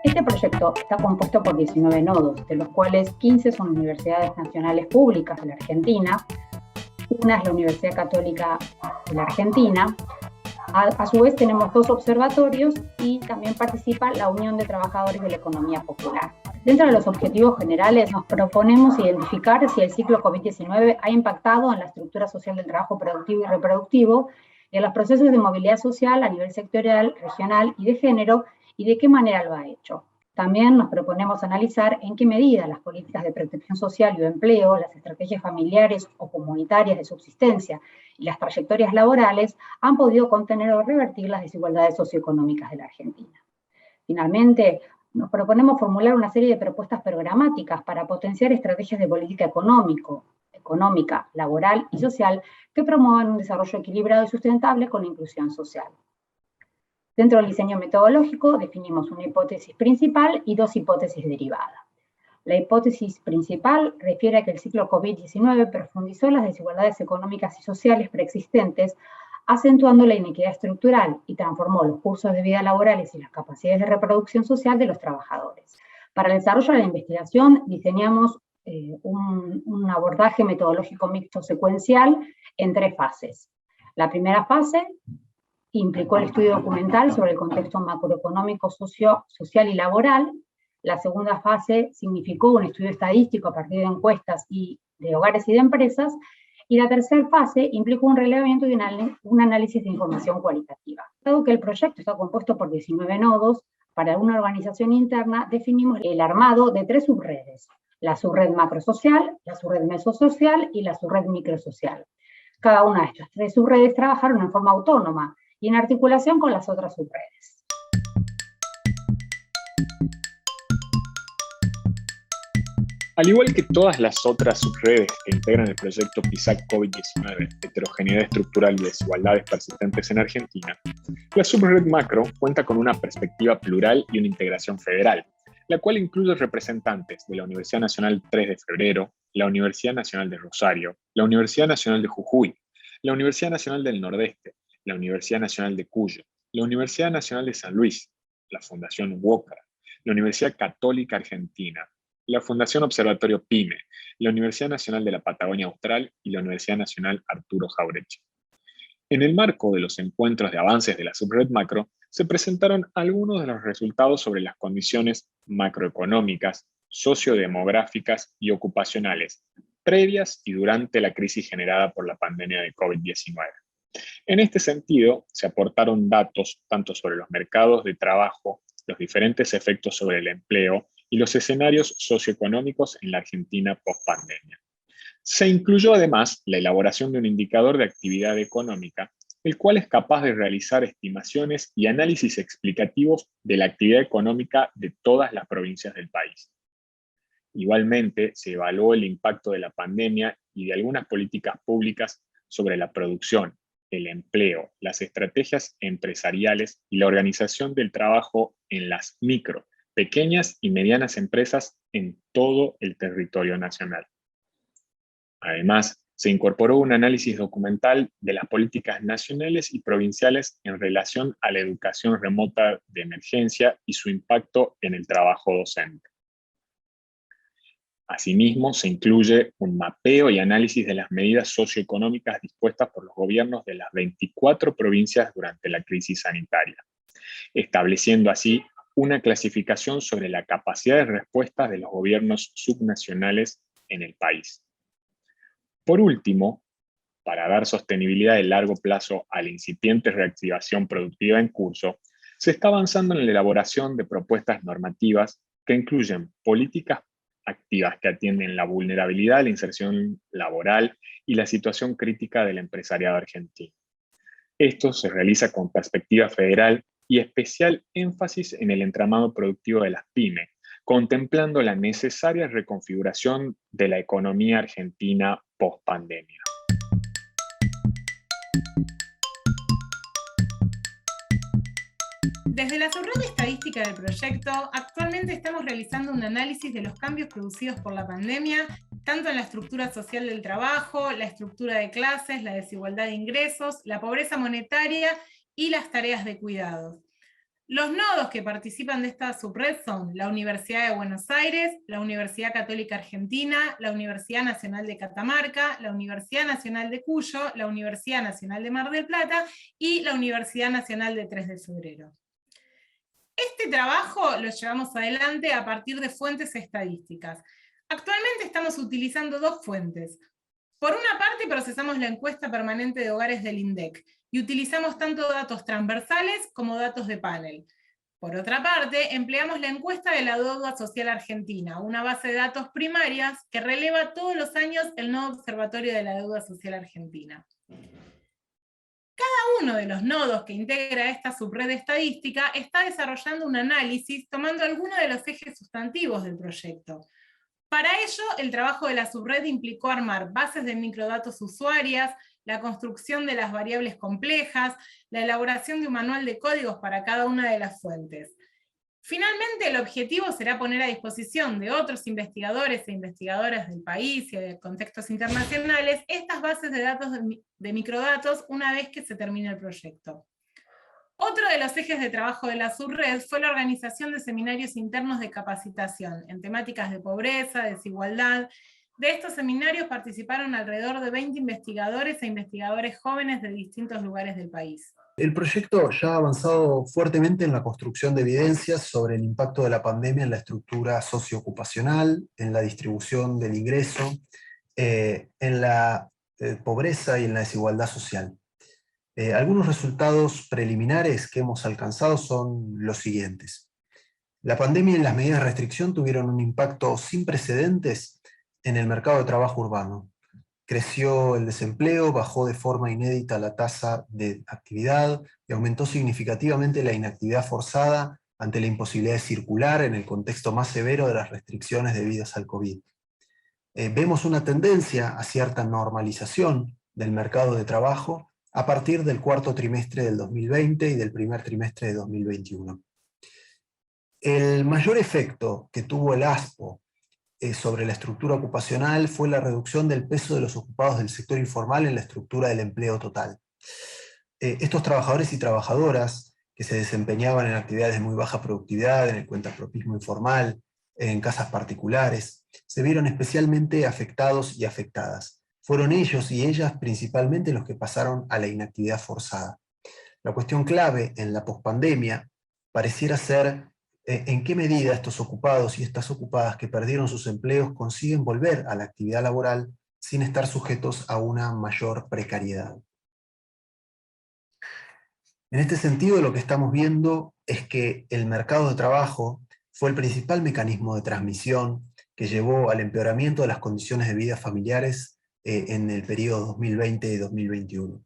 Este proyecto está compuesto por 19 nodos, de los cuales 15 son universidades nacionales públicas de la Argentina, una es la Universidad Católica de la Argentina. A su vez tenemos 2 observatorios y también participa la Unión de Trabajadores de la Economía Popular. Dentro de los objetivos generales nos proponemos identificar si el ciclo COVID-19 ha impactado en la estructura social del trabajo productivo y reproductivo y en los procesos de movilidad social a nivel sectorial, regional y de género, y de qué manera lo ha hecho. También nos proponemos analizar en qué medida las políticas de protección social y de empleo, las estrategias familiares o comunitarias de subsistencia y las trayectorias laborales han podido contener o revertir las desigualdades socioeconómicas de la Argentina. Finalmente, nos proponemos formular una serie de propuestas programáticas para potenciar estrategias de política económica, laboral y social que promuevan un desarrollo equilibrado y sustentable con la inclusión social. Dentro del diseño metodológico definimos una hipótesis principal y 2 hipótesis derivadas. La hipótesis principal refiere a que el ciclo COVID-19 profundizó las desigualdades económicas y sociales preexistentes, acentuando la inequidad estructural y transformó los cursos de vida laborales y las capacidades de reproducción social de los trabajadores. Para el desarrollo de la investigación diseñamos un abordaje metodológico mixto secuencial en 3 fases. La primera fase implicó el estudio documental sobre el contexto macroeconómico, social y laboral. La segunda fase significó un estudio estadístico a partir de encuestas y de hogares y de empresas. Y la tercera fase implicó un relevamiento y un análisis de información cualitativa. Dado que el proyecto está compuesto por 19 nodos, para una organización interna definimos el armado de 3 subredes: la subred macrosocial, la subred mesosocial y la subred microsocial. Cada una de estas 3 subredes trabajaron en forma autónoma y en articulación con las otras subredes. Al igual que todas las otras subredes que integran el proyecto PISAC COVID-19, heterogeneidad estructural y desigualdades persistentes en Argentina, la subred macro cuenta con una perspectiva plural y una integración federal, la cual incluye representantes de la Universidad Nacional 3 de Febrero, la Universidad Nacional de Rosario, la Universidad Nacional de Jujuy, la Universidad Nacional del Nordeste, la Universidad Nacional de Cuyo, la Universidad Nacional de San Luis, la Fundación Walker, la Universidad Católica Argentina, la Fundación Observatorio PYME, la Universidad Nacional de la Patagonia Austral y la Universidad Nacional Arturo Jauretche. En el marco de los encuentros de avances de la subred macro, se presentaron algunos de los resultados sobre las condiciones macroeconómicas, sociodemográficas y ocupacionales previas y durante la crisis generada por la pandemia de COVID-19. En este sentido, se aportaron datos tanto sobre los mercados de trabajo, los diferentes efectos sobre el empleo y los escenarios socioeconómicos en la Argentina post-pandemia. Se incluyó además la elaboración de un indicador de actividad económica, el cual es capaz de realizar estimaciones y análisis explicativos de la actividad económica de todas las provincias del país. Igualmente, se evaluó el impacto de la pandemia y de algunas políticas públicas sobre la producción, el empleo, las estrategias empresariales y la organización del trabajo en las micro, pequeñas y medianas empresas en todo el territorio nacional. Además, se incorporó un análisis documental de las políticas nacionales y provinciales en relación a la educación remota de emergencia y su impacto en el trabajo docente. Asimismo, se incluye un mapeo y análisis de las medidas socioeconómicas dispuestas por los gobiernos de las 24 provincias durante la crisis sanitaria, estableciendo así una clasificación sobre la capacidad de respuesta de los gobiernos subnacionales en el país. Por último, para dar sostenibilidad de largo plazo a la incipiente reactivación productiva en curso, se está avanzando en la elaboración de propuestas normativas que incluyen políticas activas que atienden la vulnerabilidad, la inserción laboral y la situación crítica del empresariado argentino. Esto se realiza con perspectiva federal y especial énfasis en el entramado productivo de las pymes, contemplando la necesaria reconfiguración de la economía argentina post-pandemia. Desde la subred estadística del proyecto, actualmente estamos realizando un análisis de los cambios producidos por la pandemia, tanto en la estructura social del trabajo, la estructura de clases, la desigualdad de ingresos, la pobreza monetaria y las tareas de cuidados. Los nodos que participan de esta subred son la Universidad de Buenos Aires, la Universidad Católica Argentina, la Universidad Nacional de Catamarca, la Universidad Nacional de Cuyo, la Universidad Nacional de Mar del Plata y la Universidad Nacional de 3 de Febrero. Este trabajo lo llevamos adelante a partir de fuentes estadísticas. Actualmente estamos utilizando dos fuentes. Por una parte procesamos la encuesta permanente de hogares del INDEC, y utilizamos tanto datos transversales como datos de panel. Por otra parte, empleamos la encuesta de la Deuda Social Argentina, una base de datos primarias que releva todos los años el nodo observatorio de la Deuda Social Argentina. Cada uno de los nodos que integra esta subred estadística está desarrollando un análisis tomando algunos de los ejes sustantivos del proyecto. Para ello, el trabajo de la subred implicó armar bases de microdatos usuarias, la construcción de las variables complejas, la elaboración de un manual de códigos para cada una de las fuentes. Finalmente, el objetivo será poner a disposición de otros investigadores e investigadoras del país y de contextos internacionales estas bases de datos de microdatos una vez que se termine el proyecto. Otro de los ejes de trabajo de la subred fue la organización de seminarios internos de capacitación en temáticas de pobreza, desigualdad. De estos seminarios participaron alrededor de 20 investigadores e investigadores jóvenes de distintos lugares del país. El proyecto ya ha avanzado fuertemente en la construcción de evidencias sobre el impacto de la pandemia en la estructura socioocupacional, en la distribución del ingreso, en la pobreza y en la desigualdad social. Algunos resultados preliminares que hemos alcanzado son los siguientes. La pandemia y las medidas de restricción tuvieron un impacto sin precedentes en el mercado de trabajo urbano. Creció el desempleo, bajó de forma inédita la tasa de actividad y aumentó significativamente la inactividad forzada ante la imposibilidad de circular en el contexto más severo de las restricciones debidas al COVID. Vemos una tendencia a cierta normalización del mercado de trabajo a partir del cuarto trimestre del 2020 y del primer trimestre de 2021. El mayor efecto que tuvo el ASPO sobre la estructura ocupacional fue la reducción del peso de los ocupados del sector informal en la estructura del empleo total. Estos trabajadores y trabajadoras que se desempeñaban en actividades de muy baja productividad, en el cuentapropismo informal, en casas particulares, se vieron especialmente afectados y afectadas. Fueron ellos y ellas principalmente los que pasaron a la inactividad forzada. La cuestión clave en la pospandemia pareciera ser en qué medida estos ocupados y estas ocupadas que perdieron sus empleos consiguen volver a la actividad laboral sin estar sujetos a una mayor precariedad. En este sentido, lo que estamos viendo es que el mercado de trabajo fue el principal mecanismo de transmisión que llevó al empeoramiento de las condiciones de vida familiares en el periodo 2020 y 2021.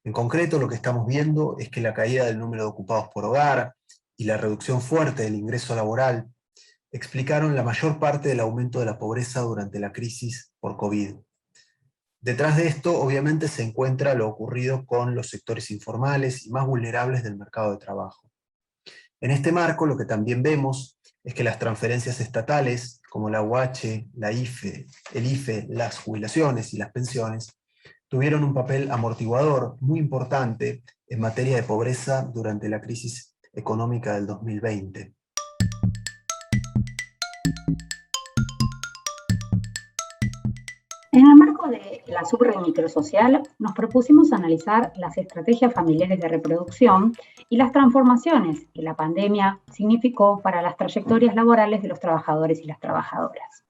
En concreto, lo que estamos viendo es que la caída del número de ocupados por hogar y la reducción fuerte del ingreso laboral explicaron la mayor parte del aumento de la pobreza durante la crisis por COVID. Detrás de esto, obviamente, se encuentra lo ocurrido con los sectores informales y más vulnerables del mercado de trabajo. En este marco, lo que también vemos es que las transferencias estatales, como la UH, la IFE, el IFE, las jubilaciones y las pensiones, tuvieron un papel amortiguador muy importante en materia de pobreza durante la crisis económica del 2020. En el marco de la subred microsocial, nos propusimos analizar las estrategias familiares de reproducción y las transformaciones que la pandemia significó para las trayectorias laborales de los trabajadores y las trabajadoras.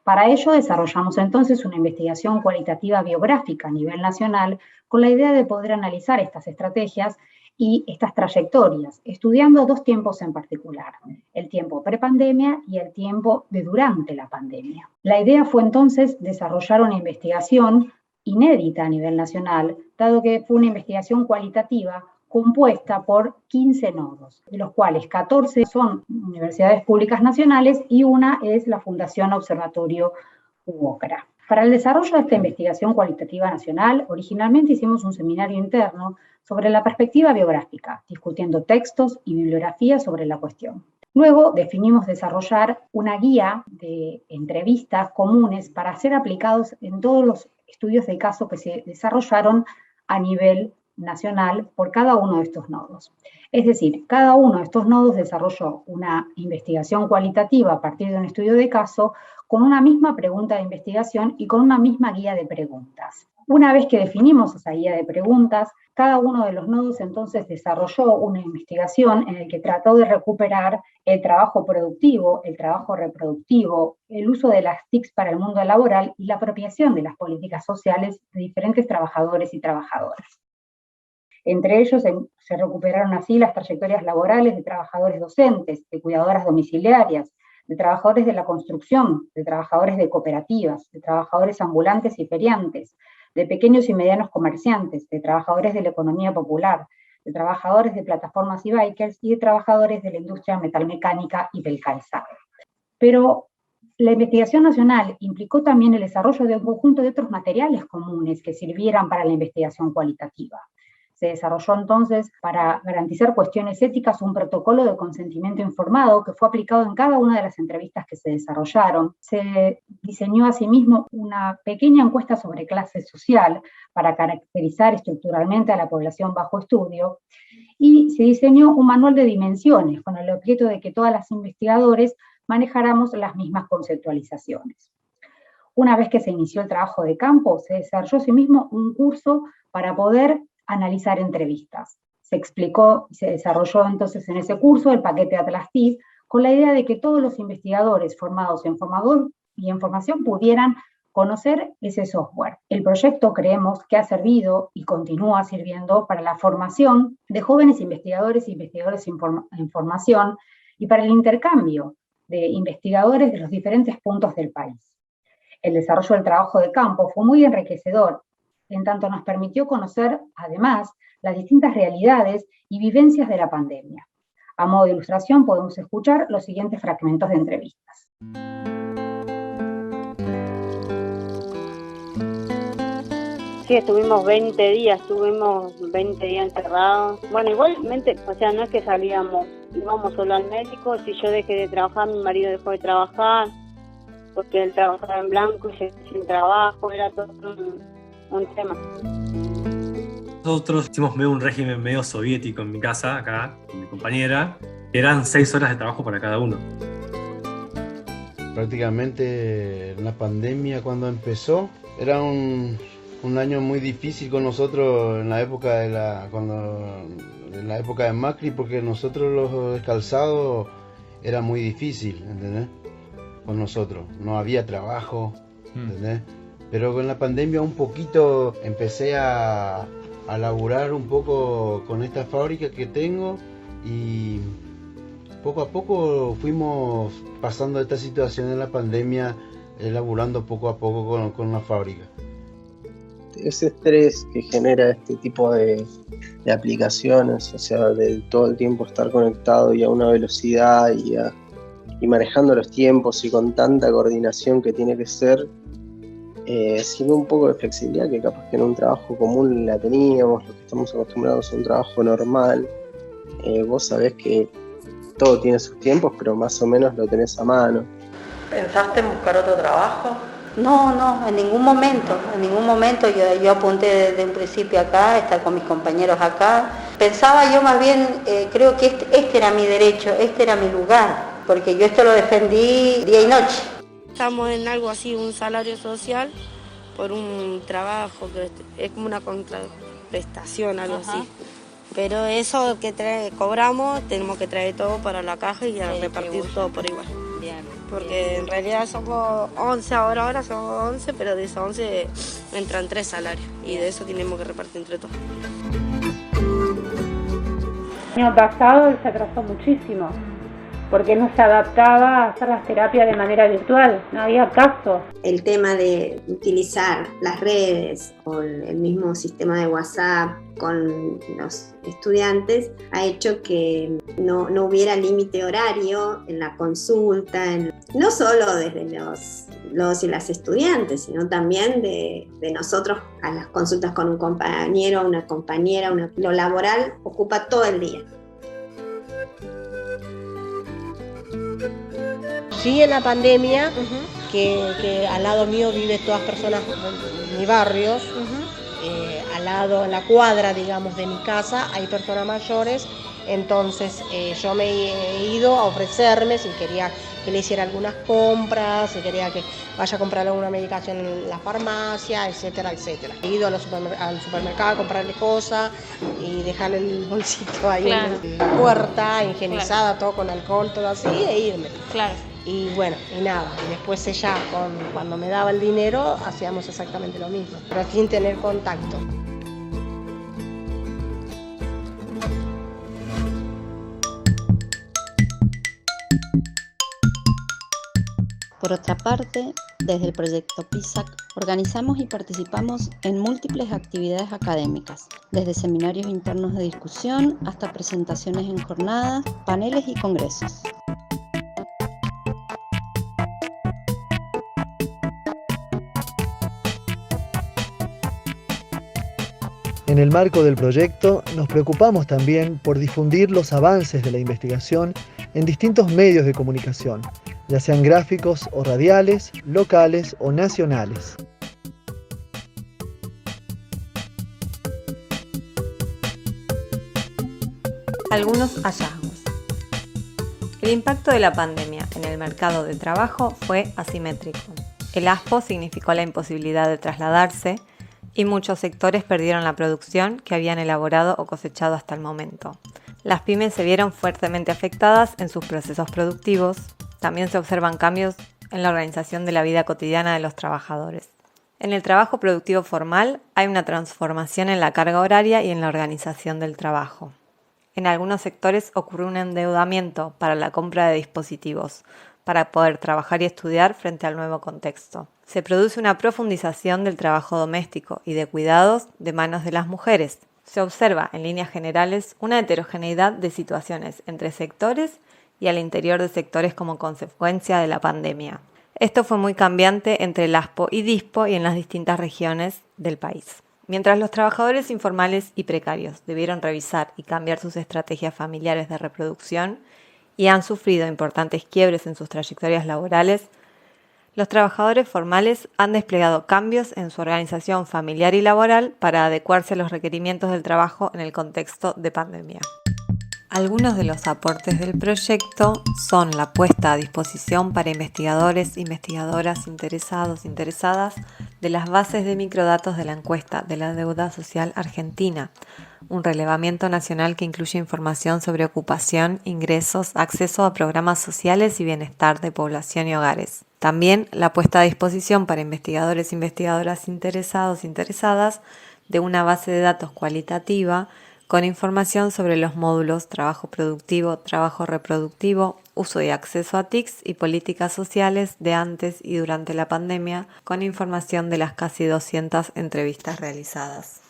Para ello desarrollamos entonces una investigación cualitativa biográfica a nivel nacional con la idea de poder analizar estas estrategias y estas trayectorias, estudiando dos tiempos en particular, el tiempo prepandemia y el tiempo de durante la pandemia. La idea fue entonces desarrollar una investigación inédita a nivel nacional, dado que fue una investigación cualitativa compuesta por 15 nodos, de los cuales 14 son universidades públicas nacionales y una es la Fundación Observatorio UOCRA. Para el desarrollo de esta investigación cualitativa nacional, originalmente hicimos un seminario interno sobre la perspectiva biográfica, discutiendo textos y bibliografía sobre la cuestión. Luego definimos desarrollar una guía de entrevistas comunes para ser aplicados en todos los estudios de caso que se desarrollaron a nivel nacional por cada uno de estos nodos. Es decir, cada uno de estos nodos desarrolló una investigación cualitativa a partir de un estudio de caso con una misma pregunta de investigación y con una misma guía de preguntas. Una vez que definimos esa guía de preguntas, cada uno de los nodos entonces desarrolló una investigación en la que trató de recuperar el trabajo productivo, el trabajo reproductivo, el uso de las TICs para el mundo laboral y la apropiación de las políticas sociales de diferentes trabajadores y trabajadoras. Entre ellos se recuperaron así las trayectorias laborales de trabajadores docentes, de cuidadoras domiciliarias, de trabajadores de la construcción, de trabajadores de cooperativas, de trabajadores ambulantes y feriantes, de pequeños y medianos comerciantes, de trabajadores de la economía popular, de trabajadores de plataformas y bikers y de trabajadores de la industria metalmecánica y del calzado. Pero la investigación nacional implicó también el desarrollo de un conjunto de otros materiales comunes que sirvieran para la investigación cualitativa. Se desarrolló entonces, para garantizar cuestiones éticas, un protocolo de consentimiento informado que fue aplicado en cada una de las entrevistas que se desarrollaron. Se diseñó asimismo una pequeña encuesta sobre clase social para caracterizar estructuralmente a la población bajo estudio, y se diseñó un manual de dimensiones con el objeto de que todas las investigadores manejáramos las mismas conceptualizaciones. Una vez que se inició el trabajo de campo, se desarrolló asimismo un curso para poder analizar entrevistas. Se explicó y se desarrolló entonces en ese curso el paquete Atlas-TIC con la idea de que todos los investigadores formados en formador y en formación pudieran conocer ese software. El proyecto creemos que ha servido y continúa sirviendo para la formación de jóvenes investigadores e investigadores en formación y para el intercambio de investigadores de los diferentes puntos del país. El desarrollo del trabajo de campo fue muy enriquecedor, en tanto nos permitió conocer, además, las distintas realidades y vivencias de la pandemia. A modo de ilustración podemos escuchar los siguientes fragmentos de entrevistas. Sí, estuvimos 20 días encerrados. Bueno, igualmente, o sea, no es que salíamos, íbamos solo al médico. Si yo dejé de trabajar, mi marido dejó de trabajar, porque él trabajaba en blanco y sin trabajo, era todo un tema. Nosotros hicimos un régimen medio soviético en mi casa, acá, con mi compañera. Eran 6 horas de trabajo para cada uno. Prácticamente la pandemia cuando empezó era un año muy difícil con nosotros en la época de Macri, porque nosotros los descalzados era muy difícil, ¿entendés? Con nosotros, no había trabajo, ¿entendés? Pero con la pandemia un poquito empecé a laburar un poco con esta fábrica que tengo y poco a poco fuimos pasando esta situación de la pandemia, laburando poco a poco con la fábrica. Ese estrés que genera este tipo de aplicaciones, o sea, de todo el tiempo estar conectado y a una velocidad y manejando los tiempos y con tanta coordinación que tiene que ser, sirve un poco de flexibilidad que capaz que en un trabajo común la teníamos, los que estamos acostumbrados a un trabajo normal. Vos sabés que todo tiene sus tiempos, pero más o menos lo tenés a mano. ¿Pensaste en buscar otro trabajo? No, en ningún momento yo apunté desde un principio acá, estar con mis compañeros acá. Pensaba yo más bien, creo que este era mi derecho, este era mi lugar, porque yo esto lo defendí día y noche. Estamos en algo así, un salario social por un trabajo que es como una contraprestación, algo así. Pero eso que cobramos, tenemos que traer todo para la caja y repartir todo por igual. Bien. Porque en realidad somos 11 ahora somos 11, pero de esos 11 entran 3 salarios y de eso tenemos que repartir entre todos. El año pasado se atrasó muchísimo. porque no se adaptaba a hacer las terapias de manera virtual, no había caso. El tema de utilizar las redes o el mismo sistema de WhatsApp con los estudiantes ha hecho que no hubiera límite horario en la consulta, no solo desde los y las estudiantes, sino también de nosotros a las consultas con un compañero, una compañera, lo laboral ocupa todo el día. Sí, en la pandemia, que al lado mío viven todas personas de mi barrio, al lado, en la cuadra, digamos, de mi casa, hay personas mayores, entonces yo me he ido a ofrecerme si quería que le hiciera algunas compras, si quería que vaya a comprar alguna medicación en la farmacia, etcétera, etcétera. He ido al supermercado a comprarle cosas y dejarle el bolsito ahí en la puerta, higienizada, todo con alcohol, todo así, e irme. Claro. Y bueno, y nada, y después ella, cuando me daba el dinero, hacíamos exactamente lo mismo, pero sin tener contacto. Por otra parte, desde el proyecto PISAC organizamos y participamos en múltiples actividades académicas, desde seminarios internos de discusión hasta presentaciones en jornadas, paneles y congresos. En el marco del proyecto, nos preocupamos también por difundir los avances de la investigación en distintos medios de comunicación, ya sean gráficos o radiales, locales o nacionales. Algunos hallazgos. El impacto de la pandemia en el mercado de trabajo fue asimétrico. El ASPO significó la imposibilidad de trasladarse y muchos sectores perdieron la producción que habían elaborado o cosechado hasta el momento. Las pymes se vieron fuertemente afectadas en sus procesos productivos. También se observan cambios en la organización de la vida cotidiana de los trabajadores. En el trabajo productivo formal hay una transformación en la carga horaria y en la organización del trabajo. En algunos sectores ocurrió un endeudamiento para la compra de dispositivos, para poder trabajar y estudiar frente al nuevo contexto. Se produce una profundización del trabajo doméstico y de cuidados de manos de las mujeres. Se observa, en líneas generales, una heterogeneidad de situaciones entre sectores y al interior de sectores como consecuencia de la pandemia. Esto fue muy cambiante entre el ASPO y DISPO y en las distintas regiones del país. Mientras los trabajadores informales y precarios debieron revisar y cambiar sus estrategias familiares de reproducción y han sufrido importantes quiebres en sus trayectorias laborales, los trabajadores formales han desplegado cambios en su organización familiar y laboral para adecuarse a los requerimientos del trabajo en el contexto de pandemia. Algunos de los aportes del proyecto son la puesta a disposición para investigadores, investigadoras, interesados, interesadas de las bases de microdatos de la encuesta de la deuda social argentina, un relevamiento nacional que incluye información sobre ocupación, ingresos, acceso a programas sociales y bienestar de población y hogares. También la puesta a disposición para investigadores e investigadoras interesados, interesadas de una base de datos cualitativa con información sobre los módulos trabajo productivo, trabajo reproductivo, uso y acceso a TICs y políticas sociales de antes y durante la pandemia, con información de las casi 200 entrevistas realizadas.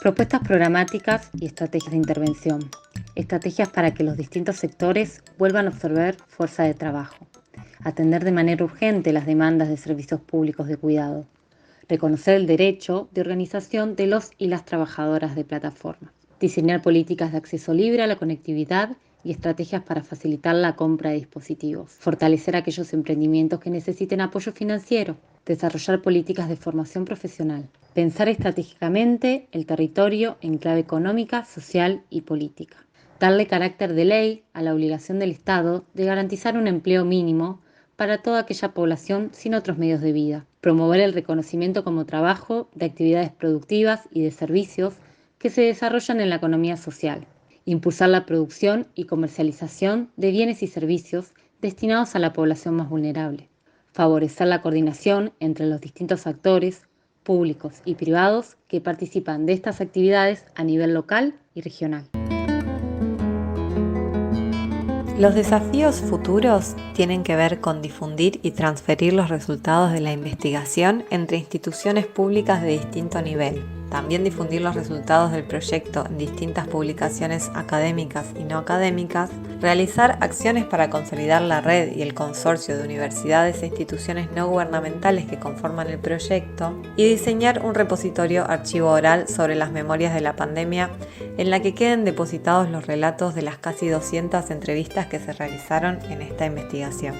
Propuestas programáticas y estrategias de intervención. Estrategias para que los distintos sectores vuelvan a absorber fuerza de trabajo. Atender de manera urgente las demandas de servicios públicos de cuidado. Reconocer el derecho de organización de los y las trabajadoras de plataformas. Diseñar políticas de acceso libre a la conectividad y estrategias para facilitar la compra de dispositivos. Fortalecer aquellos emprendimientos que necesiten apoyo financiero. Desarrollar políticas de formación profesional. Pensar estratégicamente el territorio en clave económica, social y política. Darle carácter de ley a la obligación del Estado de garantizar un empleo mínimo para toda aquella población sin otros medios de vida. Promover el reconocimiento como trabajo de actividades productivas y de servicios que se desarrollan en la economía social. Impulsar la producción y comercialización de bienes y servicios destinados a la población más vulnerable. Favorecer la coordinación entre los distintos actores públicos y privados que participan de estas actividades a nivel local y regional. Los desafíos futuros tienen que ver con difundir y transferir los resultados de la investigación entre instituciones públicas de distinto nivel. También difundir los resultados del proyecto en distintas publicaciones académicas y no académicas, realizar acciones para consolidar la red y el consorcio de universidades e instituciones no gubernamentales que conforman el proyecto y diseñar un repositorio archivo oral sobre las memorias de la pandemia en la que queden depositados los relatos de las casi 200 entrevistas que se realizaron en esta investigación.